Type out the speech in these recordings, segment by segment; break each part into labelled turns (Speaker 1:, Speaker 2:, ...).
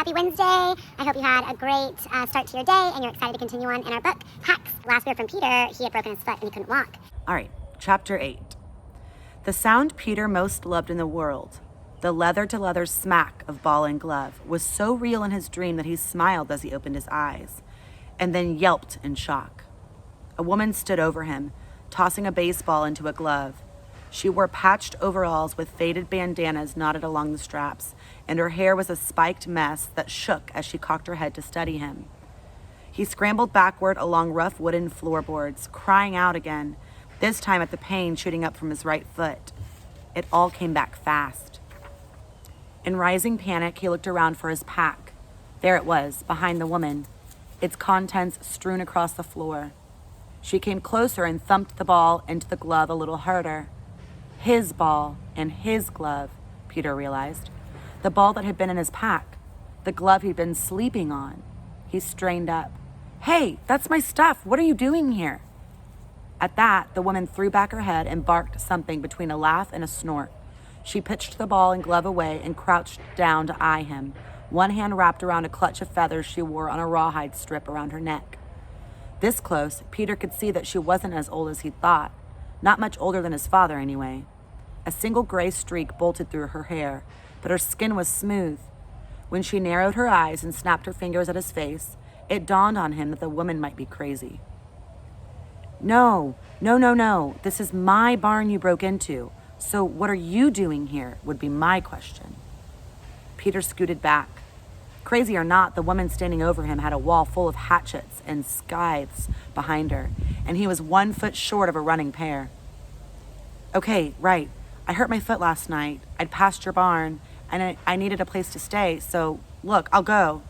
Speaker 1: happy Wednesday. I hope you had a great start to your day and you're excited to continue on in our book, Hacks. Last we heard from Peter, he had broken his foot and he couldn't walk.
Speaker 2: All right, chapter 8. The sound Peter most loved in the world, the leather-to-leather smack of ball and glove, was so real in his dream that he smiled as he opened his eyes, and then yelped in shock. A woman stood over him, tossing a baseball into a glove. She wore patched overalls with faded bandanas knotted along the straps, and her hair was a spiked mess that shook as she cocked her head to study him. He scrambled backward along rough wooden floorboards, crying out again, this time at the pain shooting up from his right foot. It all came back fast. In rising panic, he looked around for his pack. There it was, behind the woman, its contents strewn across the floor. She came closer and thumped the ball into the glove a little harder. His ball and his glove, Peter realized. The ball that had been in his pack. The glove he'd been sleeping on. He strained up. Hey, that's my stuff. What are you doing here? At that, the woman threw back her head and barked something between a laugh and a snort. She pitched the ball and glove away and crouched down to eye him, one hand wrapped around a clutch of feathers she wore on a rawhide strip around her neck. This close, Peter could see that she wasn't as old as he'd thought. Not much older than his father, anyway. A single gray streak bolted through her hair, but her skin was smooth. When she narrowed her eyes and snapped her fingers at his face, it dawned on him that the woman might be crazy. No. This is my barn you broke into. So what are you doing here, would be my question. Peter scooted back. Crazy or not, the woman standing over him had a wall full of hatchets and scythes behind her, and he was 1 foot short of a running pair. Okay, right. I hurt my foot last night. I'd passed your barn, and I needed a place to stay, so look, I'll go.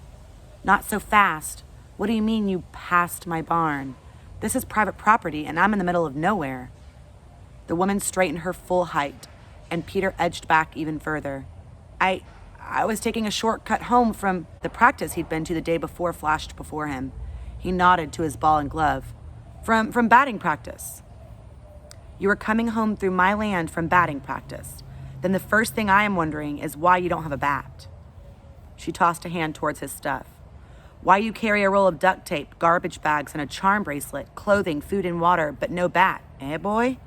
Speaker 2: Not so fast. What do you mean you passed my barn? This is private property, and I'm in the middle of nowhere. The woman straightened her full height, and Peter edged back even further. I was taking a shortcut home from the practice he'd been to the day before flashed before him. He nodded to his ball and glove. From batting practice. You are coming home through my land from batting practice. Then the first thing I am wondering is why you don't have a bat. She tossed a hand towards his stuff. Why you carry a roll of duct tape, garbage bags, and a charm bracelet, clothing, food, and water, but no bat, eh, boy?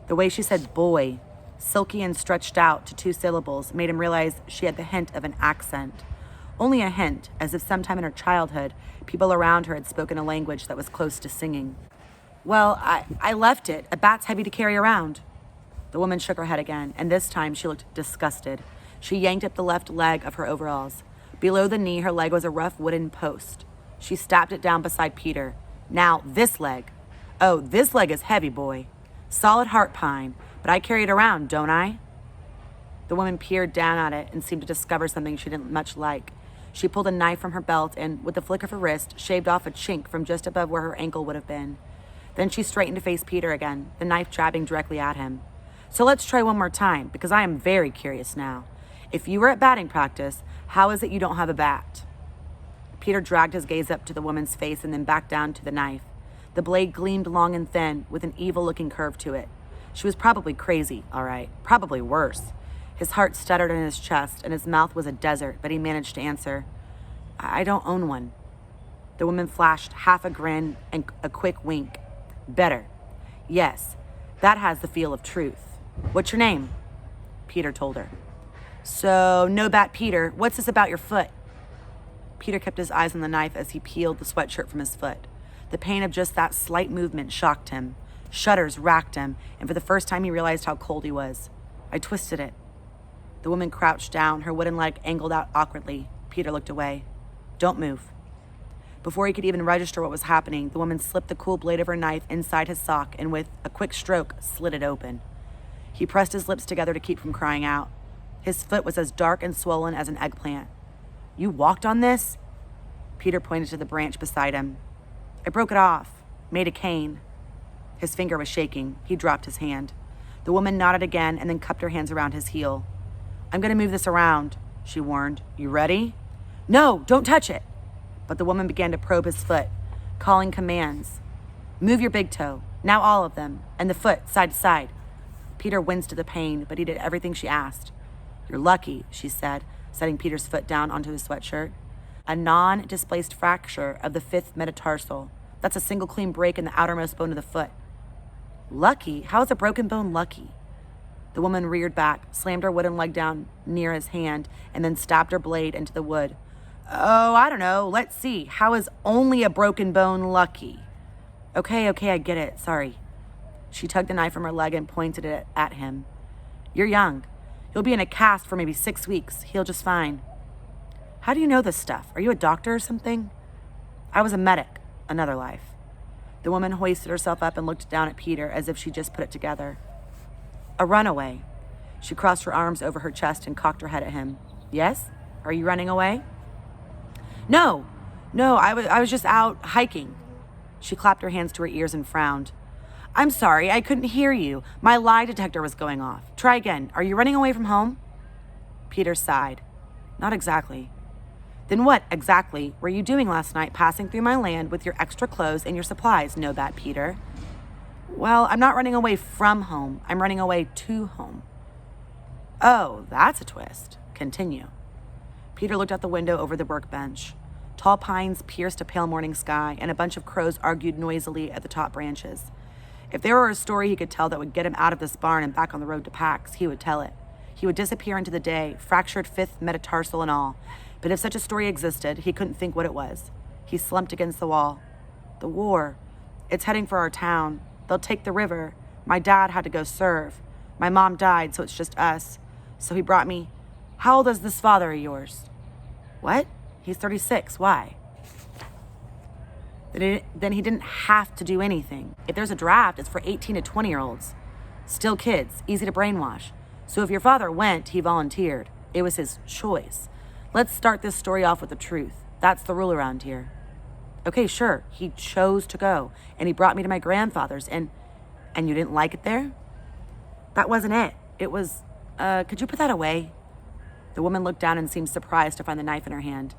Speaker 2: The way she said boy, silky and stretched out to 2 syllables, made him realize she had the hint of an accent. Only a hint, as if sometime in her childhood, people around her had spoken a language that was close to singing. Well, I left it. A bat's heavy to carry around. The woman shook her head again, and this time she looked disgusted. She yanked up the left leg of her overalls. Below the knee, her leg was a rough wooden post. She stabbed it down beside Peter. Now, this leg. Oh, this leg is heavy, boy. Solid heart pine, but I carry it around, don't I? The woman peered down at it and seemed to discover something she didn't much like. She pulled a knife from her belt and, with the flick of her wrist, shaved off a chink from just above where her ankle would have been. Then she straightened to face Peter again, the knife jabbing directly at him. So let's try one more time, because I am very curious now. If you were at batting practice, how is it you don't have a bat? Peter dragged his gaze up to the woman's face and then back down to the knife. The blade gleamed long and thin, with an evil-looking curve to it. She was probably crazy, all right. Probably worse. His heart stuttered in his chest, and his mouth was a desert, but he managed to answer, I don't own one. The woman flashed half a grin and a quick wink. Better. Yes, that has the feel of truth. What's your name? Peter told her. So, no bat Peter, what's this about your foot? Peter kept his eyes on the knife as he peeled the sweatshirt from his foot. The pain of just that slight movement shocked him. Shudders racked him, and for the first time he realized how cold he was. I twisted it. The woman crouched down, her wooden leg angled out awkwardly. Peter looked away. Don't move. Before he could even register what was happening, the woman slipped the cool blade of her knife inside his sock and with a quick stroke, slit it open. He pressed his lips together to keep from crying out. His foot was as dark and swollen as an eggplant. You walked on this? Peter pointed to the branch beside him. I broke it off, made a cane. His finger was shaking. He dropped his hand. The woman nodded again and then cupped her hands around his heel. I'm going to move this around, she warned. You ready? No, don't touch it. But the woman began to probe his foot, calling commands. Move your big toe, now all of them, and the foot side to side. Peter winced at the pain, but he did everything she asked. You're lucky, she said. setting Peter's foot down onto his sweatshirt. A non-displaced fracture of the 5th metatarsal. That's a single clean break in the outermost bone of the foot. Lucky? How is a broken bone lucky? The woman reared back, slammed her wooden leg down near his hand, and then stabbed her blade into the wood. Oh, I don't know. Let's see. How is only a broken bone lucky? Okay, I get it. Sorry. She tugged the knife from her leg and pointed it at him. You're young. You'll be in a cast for maybe 6 weeks. Heal just fine. How do you know this stuff? Are you a doctor or something? I was a medic. Another life. The woman hoisted herself up and looked down at Peter as if she just put it together. A runaway. She crossed her arms over her chest and cocked her head at him. Yes? Are you running away? No, I was just out hiking. She clapped her hands to her ears and frowned. I'm sorry, I couldn't hear you. My lie detector was going off. Try again. Are you running away from home? Peter sighed. Not exactly. Then what exactly were you doing last night passing through my land with your extra clothes and your supplies? Know that, Peter. Well, I'm not running away from home. I'm running away to home. Oh, that's a twist. Continue. Peter looked out the window over the workbench. Tall pines pierced a pale morning sky, and a bunch of crows argued noisily at the top branches. If there were a story he could tell that would get him out of this barn and back on the road to Pax, he would tell it. He would disappear into the day, fractured 5th metatarsal and all. But if such a story existed, he couldn't think what it was. He slumped against the wall. The war. It's heading for our town. They'll take the river. My dad had to go serve. My mom died, so it's just us. So he brought me. How old is this father of yours? What? He's 36. Why? Then he didn't have to do anything. If there's a draft, it's for 18 to 20-year-olds. Still kids, easy to brainwash. So if your father went, he volunteered. It was his choice. Let's start this story off with the truth. That's the rule around here. Okay, sure. He chose to go, and he brought me to my grandfather's, and you didn't like it there? That wasn't it. It was, could you put that away? The woman looked down and seemed surprised to find the knife in her hand.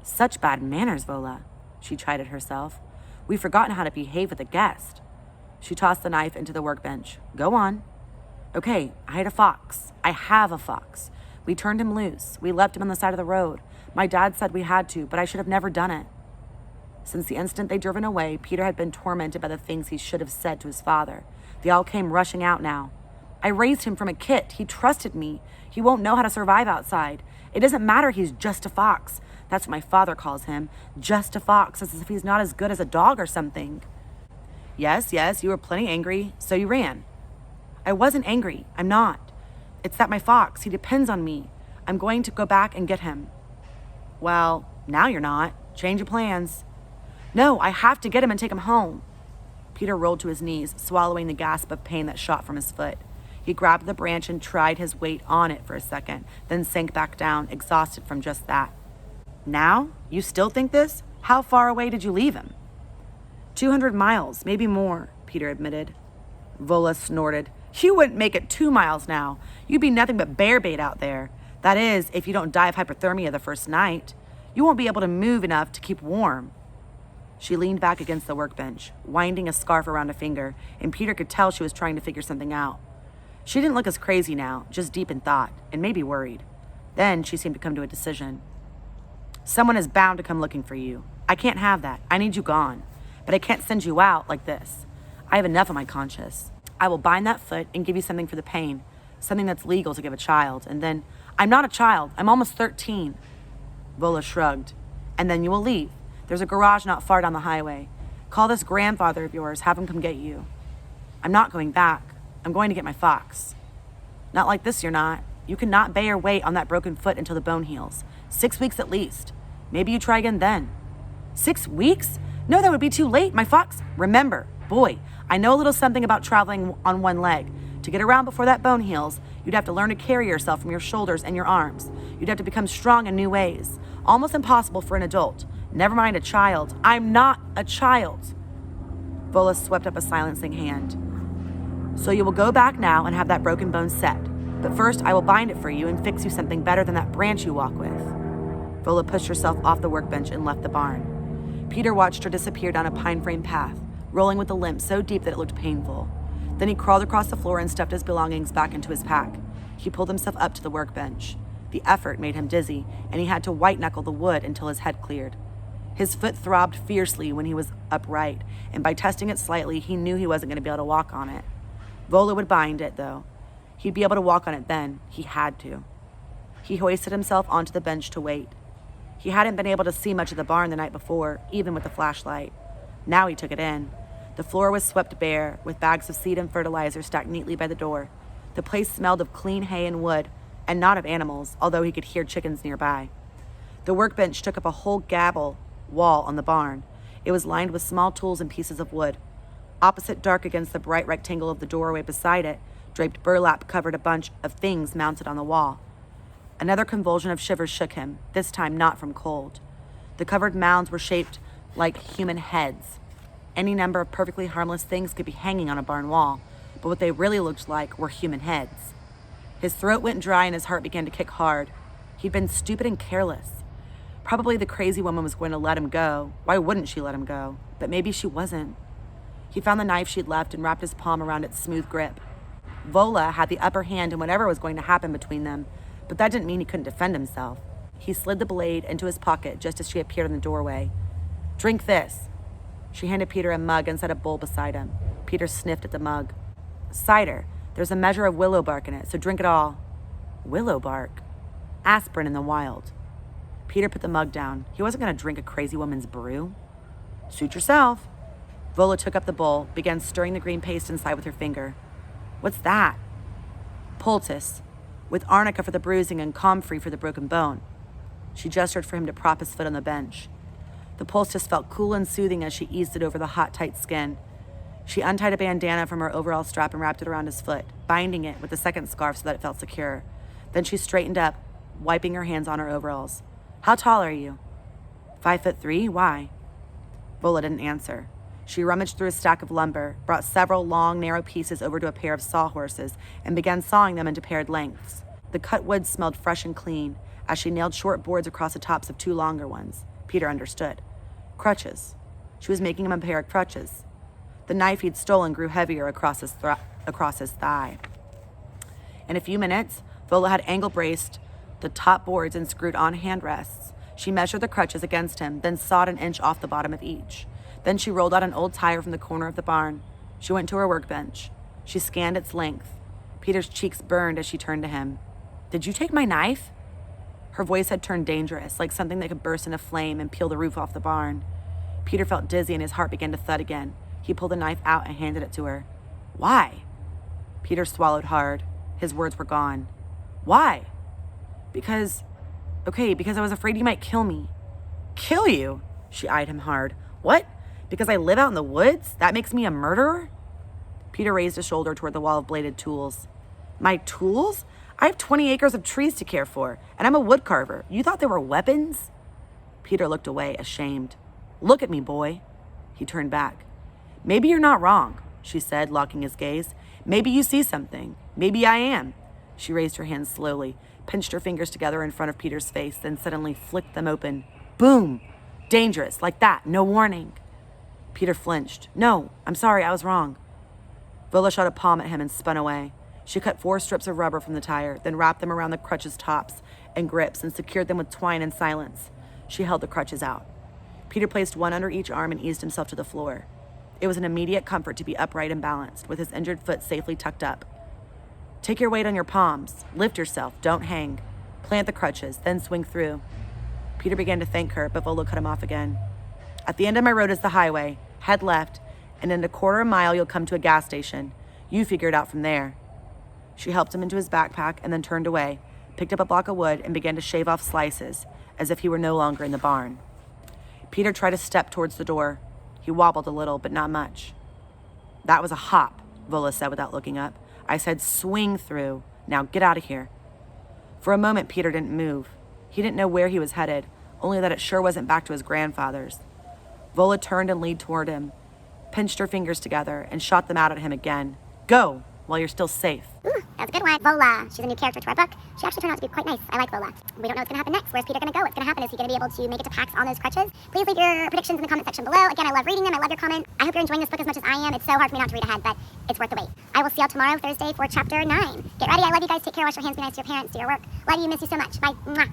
Speaker 2: Such bad manners, Vola, she chided herself. We've forgotten how to behave with a guest. She tossed the knife into the workbench. Go on. Okay, I had a fox. I have a fox. We turned him loose. We left him on the side of the road. My dad said we had to, but I should have never done it. Since the instant they'd driven away, Peter had been tormented by the things he should have said to his father. They all came rushing out now. I raised him from a kit. He trusted me. He won't know how to survive outside. It doesn't matter he's just a fox. That's what my father calls him. Just a fox, as if he's not as good as a dog or something. Yes, you were plenty angry, so you ran. I wasn't angry. I'm not. It's that my fox, he depends on me. I'm going to go back and get him. Well, now you're not. Change your plans. No, I have to get him and take him home. Peter rolled to his knees, swallowing the gasp of pain that shot from his foot. He grabbed the branch and tried his weight on it for a second, then sank back down, exhausted from just that. Now? You still think this? How far away did you leave him? 200 miles, maybe more, Peter admitted. Vola snorted. You wouldn't make it 2 miles now. You'd be nothing but bear bait out there. That is, if you don't die of hypothermia the first night. You won't be able to move enough to keep warm. She leaned back against the workbench, winding a scarf around a finger, and Peter could tell she was trying to figure something out. She didn't look as crazy now, just deep in thought, and maybe worried. Then she seemed to come to a decision. Someone is bound to come looking for you. I can't have that. I need you gone. But I can't send you out like this. I have enough on my conscience. I will bind that foot and give you something for the pain, something that's legal to give a child, and then, I'm not a child. I'm almost 13. Vola shrugged. And then you will leave. There's a garage not far down the highway. Call this grandfather of yours, have him come get you. I'm not going back. I'm going to get my fox. Not like this, you're not. You cannot bear your weight on that broken foot until the bone heals. 6 weeks at least. Maybe you try again then. 6 weeks? No, that would be too late. My fox. Remember, boy, I know a little something about traveling on one leg. To get around before that bone heals, you'd have to learn to carry yourself from your shoulders and your arms. You'd have to become strong in new ways. Almost impossible for an adult. Never mind a child. I'm not a child. Vola swept up a silencing hand. So you will go back now and have that broken bone set. But first, I will bind it for you and fix you something better than that branch you walk with. Vola pushed herself off the workbench and left the barn. Peter watched her disappear down a pine frame path, rolling with a limp so deep that it looked painful. Then he crawled across the floor and stuffed his belongings back into his pack. He pulled himself up to the workbench. The effort made him dizzy, and he had to white-knuckle the wood until his head cleared. His foot throbbed fiercely when he was upright, and by testing it slightly, he knew he wasn't going to be able to walk on it. Vola would bind it, though. He'd be able to walk on it then. He had to. He hoisted himself onto the bench to wait. He hadn't been able to see much of the barn the night before, even with the flashlight. Now he took it in. The floor was swept bare, with bags of seed and fertilizer stacked neatly by the door. The place smelled of clean hay and wood, and not of animals, although he could hear chickens nearby. The workbench took up a whole gable wall on the barn. It was lined with small tools and pieces of wood. Opposite, dark against the bright rectangle of the doorway beside it, draped burlap covered a bunch of things mounted on the wall. Another convulsion of shivers shook him, this time not from cold. The covered mounds were shaped like human heads. Any number of perfectly harmless things could be hanging on a barn wall, but what they really looked like were human heads. His throat went dry and his heart began to kick hard. He'd been stupid and careless. Probably the crazy woman was going to let him go. Why wouldn't she let him go? But maybe she wasn't. He found the knife she'd left and wrapped his palm around its smooth grip. Vola had the upper hand in whatever was going to happen between them, but that didn't mean he couldn't defend himself. He slid the blade into his pocket just as she appeared in the doorway. "Drink this." She handed Peter a mug and set a bowl beside him. Peter sniffed at the mug. "Cider. There's a measure of willow bark in it, so drink it all." Willow bark? Aspirin in the wild. Peter put the mug down. He wasn't going to drink a crazy woman's brew. "Suit yourself." Vola took up the bowl, began stirring the green paste inside with her finger. "What's that?" "Poultice, with arnica for the bruising and comfrey for the broken bone." She gestured for him to prop his foot on the bench. The poultice felt cool and soothing as she eased it over the hot, tight skin. She untied a bandana from her overall strap and wrapped it around his foot, binding it with the second scarf so that it felt secure. Then she straightened up, wiping her hands on her overalls. "How tall are you?" 5'3". Why?" Vola didn't answer. She rummaged through a stack of lumber, brought several long, narrow pieces over to a pair of sawhorses, and began sawing them into paired lengths. The cut wood smelled fresh and clean, as she nailed short boards across the tops of two longer ones. Peter understood. Crutches. She was making him a pair of crutches. The knife he'd stolen grew heavier across his thigh. In a few minutes, Vola had angle braced the top boards and screwed on hand rests. She measured the crutches against him, then sawed an inch off the bottom of each. Then she rolled out an old tire from the corner of the barn. She went to her workbench. She scanned its length. Peter's cheeks burned as she turned to him. "Did you take my knife?" Her voice had turned dangerous, like something that could burst into flame and peel the roof off the barn. Peter felt dizzy and his heart began to thud again. He pulled the knife out and handed it to her. "Why?" Peter swallowed hard. His words were gone. "Why?" Because I was afraid you might kill me." "Kill you?" She eyed him hard. "What? Because I live out in the woods? That makes me a murderer?" Peter raised a shoulder toward the wall of bladed tools. "My tools? I have 20 acres of trees to care for, and I'm a wood carver. You thought they were weapons?" Peter looked away, ashamed. "Look at me, boy." He turned back. "Maybe you're not wrong," she said, locking his gaze. "Maybe you see something. Maybe I am." She raised her hands slowly, pinched her fingers together in front of Peter's face, then suddenly flicked them open. Boom! Dangerous, like that, no warning. Peter flinched. "No, I'm sorry, I was wrong." Vola shot a palm at him and spun away. She cut 4 strips of rubber from the tire, then wrapped them around the crutches' tops and grips and secured them with twine in silence. She held the crutches out. Peter placed one under each arm and eased himself to the floor. It was an immediate comfort to be upright and balanced, with his injured foot safely tucked up. "Take your weight on your palms. Lift yourself. Don't hang. Plant the crutches, then swing through." Peter began to thank her, but Vola cut him off again. "At the end of my road is the highway. Head left, and in a quarter of a mile you'll come to a gas station. You figure it out from there." She helped him into his backpack and then turned away, picked up a block of wood, and began to shave off slices, as if he were no longer in the barn. Peter tried to step towards the door. He wobbled a little, but not much. "That was a hop," Vola said without looking up. "I said swing through. Now get out of here." For a moment, Peter didn't move. He didn't know where he was headed, only that it sure wasn't back to his grandfather's. Vola turned and leaned toward him, pinched her fingers together, and shot them out at him again. "Go, while you're still safe."
Speaker 1: That was a good one. Vola, she's a new character to our book. She actually turned out to be quite nice. I like Vola. We don't know what's going to happen next. Where's Peter going to go? What's going to happen? Is he going to be able to make it to PAX on those crutches? Please leave your predictions in the comment section below. Again, I love reading them. I love your comments. I hope you're enjoying this book as much as I am. It's so hard for me not to read ahead, but it's worth the wait. I will see y'all tomorrow, Thursday, for chapter 9. Get ready. I love you guys. Take care. Wash your hands. Be nice to your parents. Do your work. Love you. Miss you so much. Bye. Mwah.